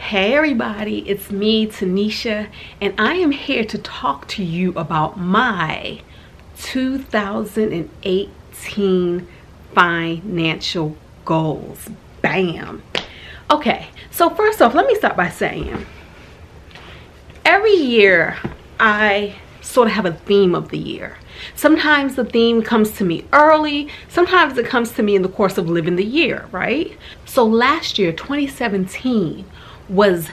Hey everybody, it's me, Tanisha, and I am here to talk to you about my 2018 financial goals. Bam! Okay, so first off, let me start by saying, every year I sort of have a theme of the year. Sometimes the theme comes to me early, sometimes it comes to me in the course of living the year, right? So last year, 2017, was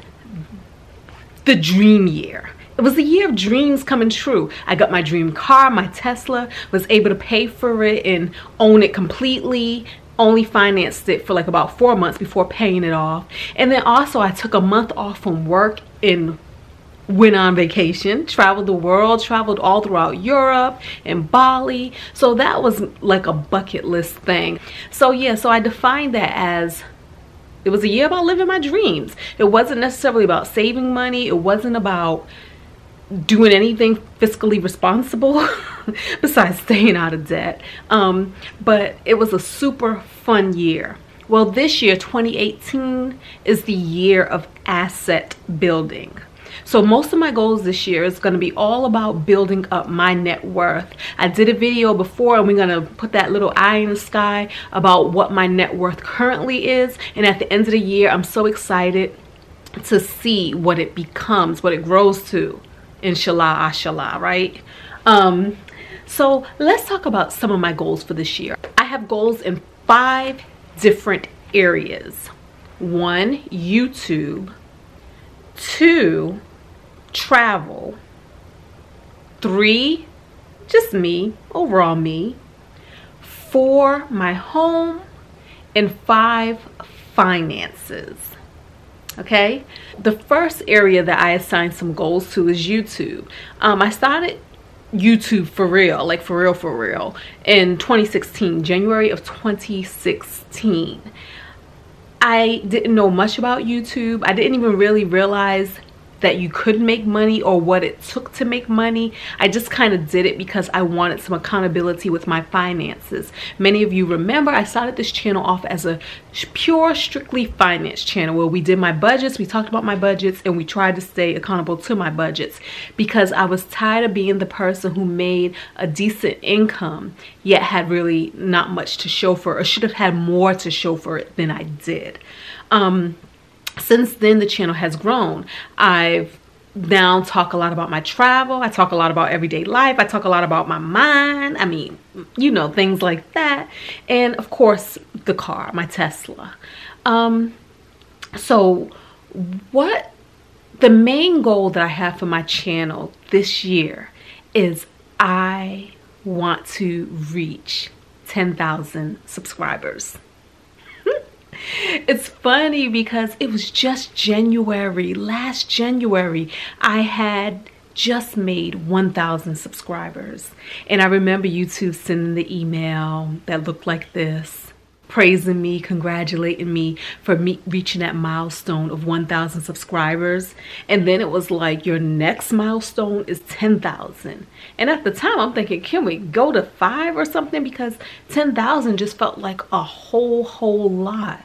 the dream year. It was the year of dreams coming true. I got my dream car, my Tesla, was able to pay for it and own it completely. Only financed it for like about 4 months before paying it off. And then also I took a month off from work and went on vacation, traveled the world, traveled all throughout Europe and Bali. So that was like a bucket list thing. So yeah, so I defined that as it was a year about living my dreams. It wasn't necessarily about saving money. It wasn't about doing anything fiscally responsible besides staying out of debt. But it was a super fun year. Well, this year, 2018, is the year of asset building. So most of my goals this year is going to be all about building up my net worth. I did a video before and we're going to put that little eye in the sky about what my net worth currently is. And at the end of the year, I'm so excited to see what it becomes, what it grows to. Inshallah, ashallah, right? So let's talk about some of my goals for this year. I have goals in 5 different areas. 1, YouTube. 2, travel. 3, just me, overall me. 4, my home. And 5, finances. Okay, the first area that I assigned some goals to is YouTube. I started YouTube for real, like for real, in 2016, January of 2016. I didn't know much about YouTube. I didn't even really realize that you could make money or what it took to make money. I just kind of did it because I wanted some accountability with my finances. Many of you remember I started this channel off as a pure, strictly finance channel where we did my budgets, we talked about my budgets, and we tried to stay accountable to my budgets because I was tired of being the person who made a decent income yet had really not much to show for it, or should have had more to show for it than I did. Since then, the channel has grown. I've now talk a lot about my travel. I talk a lot about everyday life. I talk a lot about my mind. I mean, you know, things like that. And of course, the car, my Tesla. So what the main goal that I have for my channel this year is I want to reach 10,000 subscribers. It's funny because it was just January, last January, I had just made 1,000 subscribers. And I remember YouTube sending the email that looked like this, praising me, congratulating me for me reaching that milestone of 1,000 subscribers. And then it was like, your next milestone is 10,000. And at the time I'm thinking, can we go to 5 or something? Because 10,000 just felt like a whole lot.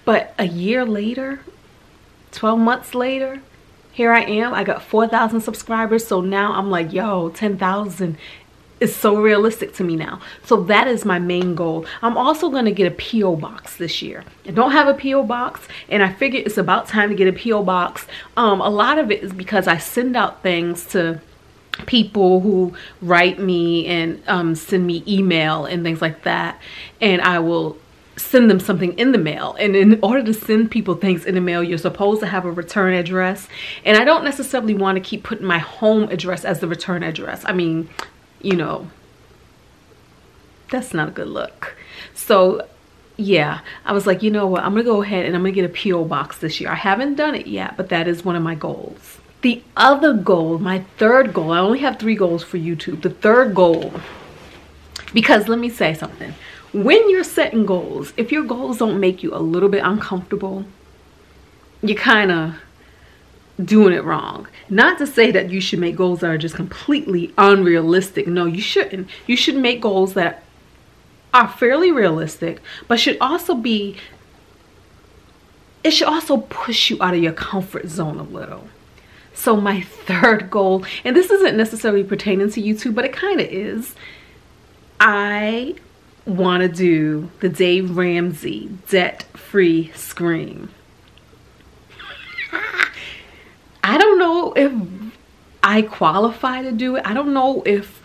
But a year later, 12 months later, here I am. I got 4,000 subscribers. So now I'm like, yo, 10,000 is so realistic to me now. So that is my main goal. I'm also going to get a P.O. box this year. I don't have a P.O. box, and I figured it's about time to get a P.O. box. A lot of it is because I send out things to people who write me and send me email and things like that, and I will send them something in the mail. And in order to send people things in the mail, you're supposed to have a return address, and I don't necessarily want to keep putting my home address as the return address. I mean, you know, that's not a good look. So yeah, I was like, you know what, I'm gonna go ahead and I'm gonna get a P.O. box this year. I haven't done it yet, but that is one of my goals. The other goal, my third goal, I only have 3 goals for YouTube. The third goal, because let me say something, when you're setting goals, if your goals don't make you a little bit uncomfortable, you're kind of doing it wrong. Not to say that you should make goals that are just completely unrealistic. No, you shouldn't. You should make goals that are fairly realistic, but should also be it should also push you out of your comfort zone a little. So my third goal, and this isn't necessarily pertaining to YouTube, but it kind of is. I want to do the Dave Ramsey debt-free scream. I don't know if I qualify to do it. I don't know if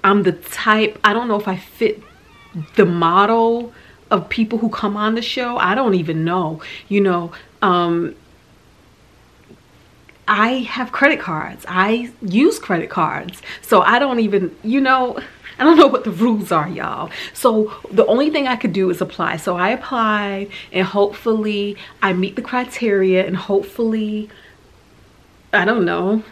I'm the type, I don't know if I fit the model of people who come on the show. I don't even know, you know. I have credit cards. I use credit cards. So I don't even, you know, I don't know what the rules are, y'all. So the only thing I could do is apply. So I applied, and hopefully I meet the criteria, and hopefully, I don't know.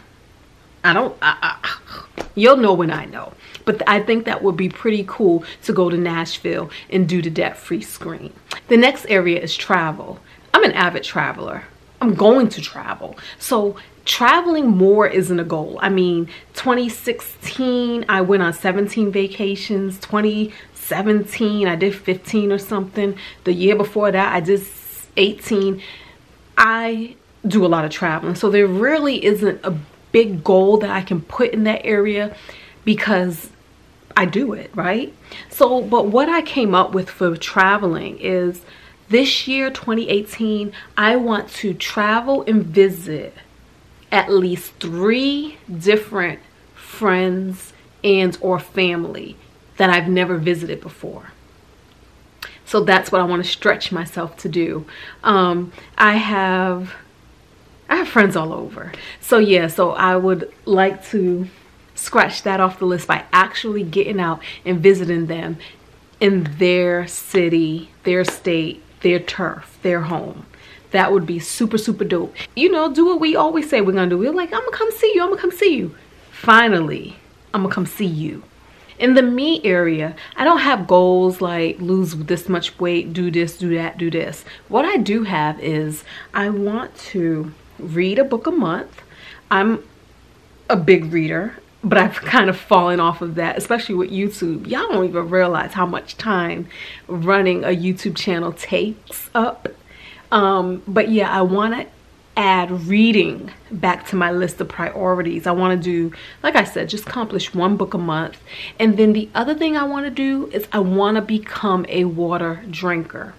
You'll know when I know. But I think that would be pretty cool to go to Nashville and do the debt-free screen. The next area is travel. I'm an avid traveler. I'm going to travel. So traveling more isn't a goal. I mean, 2016, I went on 17 vacations. 2017, I did 15 or something. The year before that, I did 18. I do a lot of traveling. So there really isn't a big goal that I can put in that area because I do it, right? So, but what I came up with for traveling is this year, 2018, I want to travel and visit at least 3 different friends and or family that I've never visited before. So that's what I want to stretch myself to do. I have friends all over. So yeah, so I would like to scratch that off the list by actually getting out and visiting them in their city, their state, their turf, their home. That would be super, super dope. You know, do what we always say we're gonna do. We're like, I'm gonna come see you, I'm gonna come see you. Finally, I'm gonna come see you. In the me area, I don't have goals like lose this much weight, do this, do that, do this. What I do have is I want to read a book a month. I'm a big reader, but I've kind of fallen off of that, especially with YouTube. Y'all don't even realize how much time running a YouTube channel takes up. But yeah, I want to add reading back to my list of priorities. I want to do, like I said, just accomplish 1 book a month. And then the other thing I want to do is I want to become a water drinker.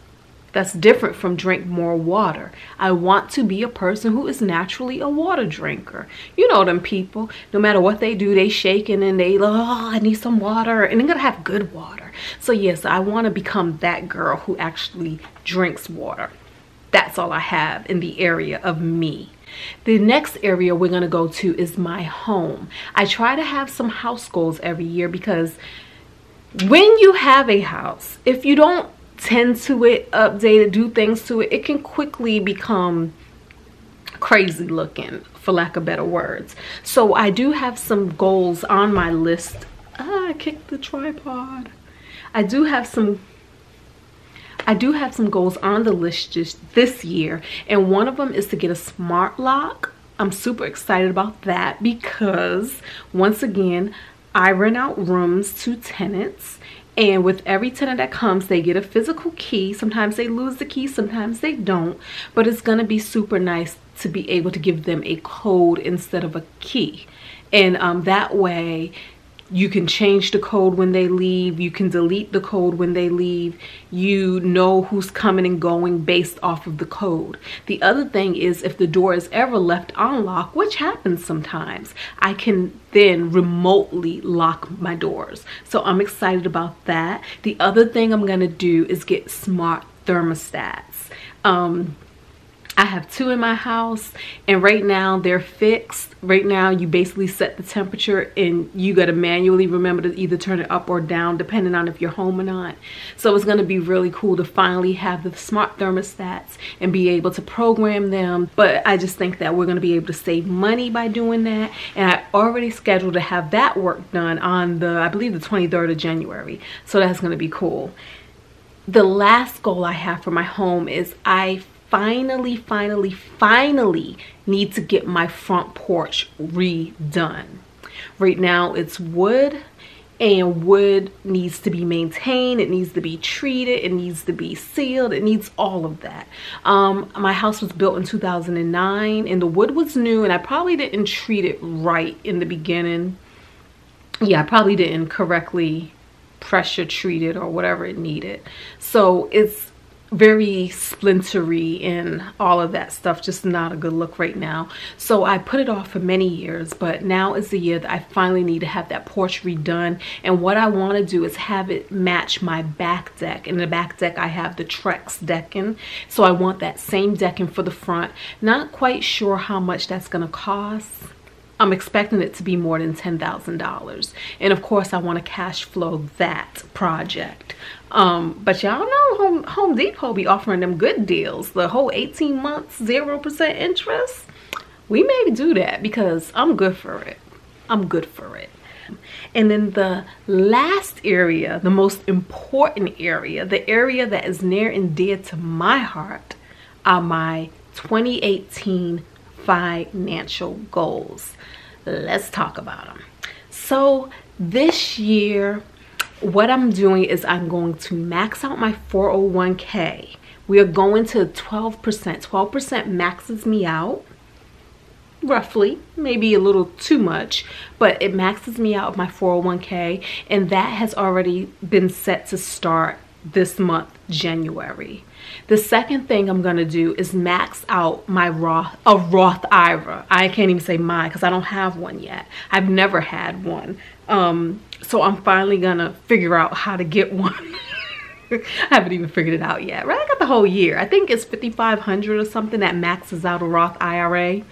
That's different from drink more water. I want to be a person who is naturally a water drinker. You know them people, no matter what they do, they shaking and they, oh, I need some water, and they're gonna have good water. So yes, I want to become that girl who actually drinks water. That's all I have in the area of me. The next area we're gonna go to is my home. I try to have some house goals every year because when you have a house, if you don't tend to it, update it, do things to it, it can quickly become crazy looking, for lack of better words. So I do have some goals on my list. I kicked the tripod. I do have some goals on the list just this year, and one of them is to get a smart lock. I'm super excited about that because once again, I rent out rooms to tenants. And with every tenant that comes, they get a physical key. Sometimes they lose the key, sometimes they don't. But it's gonna be super nice to be able to give them a code instead of a key. And that way, you can change the code when they leave. You can delete the code when they leave. You know who's coming and going based off of the code. The other thing is if the door is ever left unlocked, which happens sometimes, I can then remotely lock my doors. So I'm excited about that. The other thing I'm gonna do is get smart thermostats. I have 2 in my house, and right now they're fixed. Right now you basically set the temperature and you got to manually remember to either turn it up or down depending on if you're home or not. So it's going to be really cool to finally have the smart thermostats and be able to program them. But I just think that we're going to be able to save money by doing that, and I already scheduled to have that work done on the, I believe, the 23rd of January. So that's going to be cool. The last goal I have for my home is I finally need to get my front porch redone. Right now it's wood and wood needs to be maintained, it needs to be treated, it needs to be sealed, it needs all of that. My house was built in 2009 and the wood was new, and I probably didn't treat it right in the beginning. Yeah, I probably didn't correctly pressure treat it or whatever it needed. So it's very splintery and all of that stuff, just not a good look right now. So I put it off for many years, but now is the year that I finally need to have that porch redone. And what I want to do is have it match my back deck. In the back deck I have the Trex decking, so I want that same decking for the front. Not quite sure how much that's gonna cost. I'm expecting it to be more than $10,000. And of course I want to cash flow that project. But y'all know Home Depot be offering them good deals. The whole 18 months, 0% interest. We may do that because I'm good for it. I'm good for it. And then the last area, the most important area, the area that is near and dear to my heart, are my 2018 financial goals. Let's talk about them. So this year, what I'm doing is I'm going to max out my 401k. We are going to 12%. 12% maxes me out, roughly, maybe a little too much, but it maxes me out of my 401k, and that has already been set to start this month, January. The second thing I'm gonna do is max out my Roth IRA. I can't even say mine because I don't have one yet. I've never had one. So I'm finally gonna figure out how to get one. I haven't even figured it out yet, right? I got the whole year. I think it's $5,500 or something that maxes out a Roth IRA.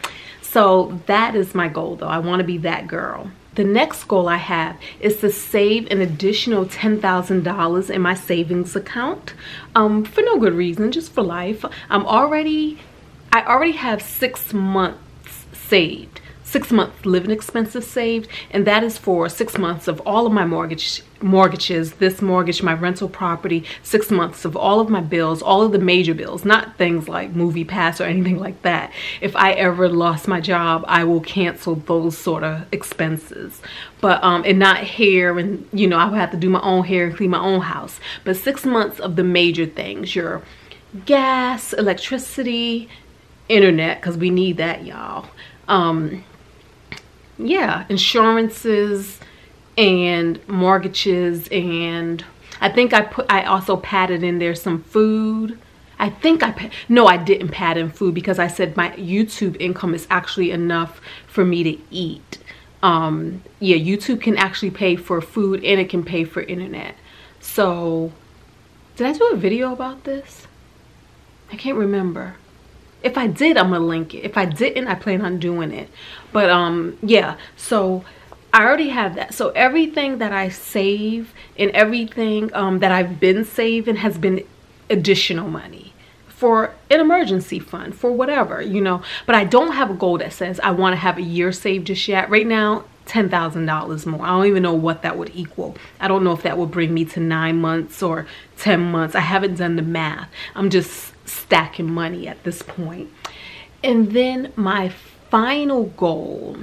So that is my goal though. I wanna be that girl. The next goal I have is to save an additional $10,000 in my savings account, for no good reason, just for life. I already have 6 months saved, 6 months living expenses saved, and that is for 6 months of all of my mortgages, this mortgage, my rental property, 6 months of all of my bills, all of the major bills, not things like movie pass or anything like that. If I ever lost my job, I will cancel those sort of expenses. But and not hair, and you know, I would have to do my own hair and clean my own house. But 6 months of the major things, your gas, electricity, internet, because we need that, y'all. Yeah, insurances and mortgages, and I think I also padded in there some food. I think no, I didn't pad in food because I said my YouTube income is actually enough for me to eat. Yeah, YouTube can actually pay for food and it can pay for internet. So did I do a video about this? I can't remember. If I did, I'm gonna link it. If I didn't, I plan on doing it. But yeah, so I already have that. So everything that I save and everything that I've been saving has been additional money for an emergency fund, for whatever, you know. But I don't have a goal that says I want to have a year saved just yet. Right now, $10,000 more. I don't even know what that would equal. I don't know if that would bring me to 9 months or 10 months. I haven't done the math. I'm just stacking money at this point. And then my final goal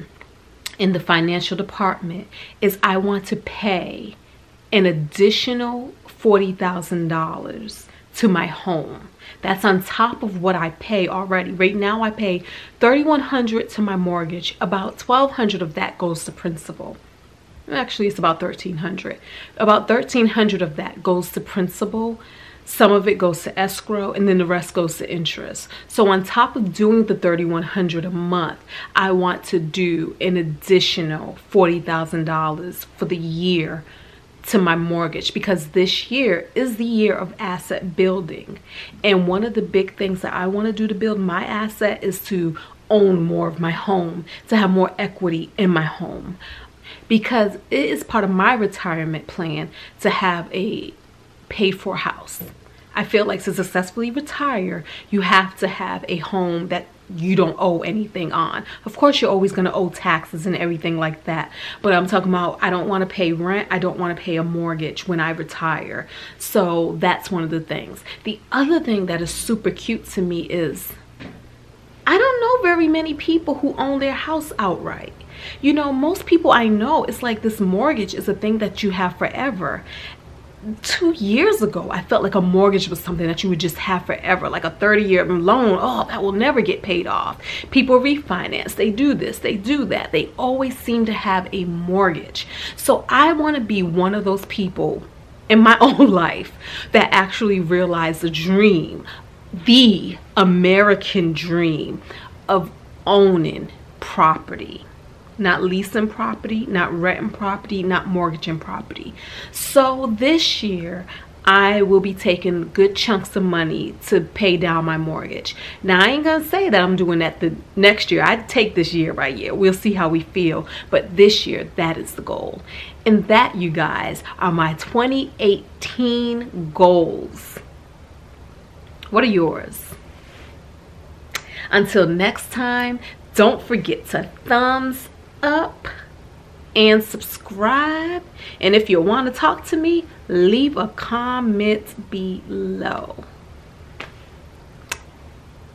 in the financial department is I want to pay an additional $40,000 to my home. That's on top of what I pay already. Right now I pay $3,100 to my mortgage. About $1,200 of that goes to principal. Actually, it's about $1,300. About $1,300 of that goes to principal. Some of it goes to escrow, and then the rest goes to interest. So on top of doing the $3,100 a month, I want to do an additional $40,000 for the year to my mortgage, because this year is the year of asset building. And one of the big things that I want to do to build my asset is to own more of my home, to have more equity in my home, because it is part of my retirement plan to have a paid for house. I feel like to successfully retire, you have to have a home that you don't owe anything on. Of course, you're always going to owe taxes and everything like that. But I'm talking about, I don't want to pay rent. I don't want to pay a mortgage when I retire. So that's one of the things. The other thing that is super cute to me is I don't know very many people who own their house outright. You know, most people I know, it's like this mortgage is a thing that you have forever. 2 years ago, I felt like a mortgage was something that you would just have forever, like a 30-year loan. Oh, that will never get paid off. People refinance, they do this, they do that. They always seem to have a mortgage. So I want to be one of those people in my own life that actually realize the dream, the American dream of owning property. Not leasing property, not renting property, not mortgaging property. So this year, I will be taking good chunks of money to pay down my mortgage. Now, I ain't gonna say that I'm doing that the next year. I take this year by year. We'll see how we feel. But this year, that is the goal. And that, you guys, are my 2018 goals. What are yours? Until next time, don't forget to thumbs up and subscribe, and if you want to talk to me, leave a comment below.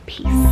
Peace.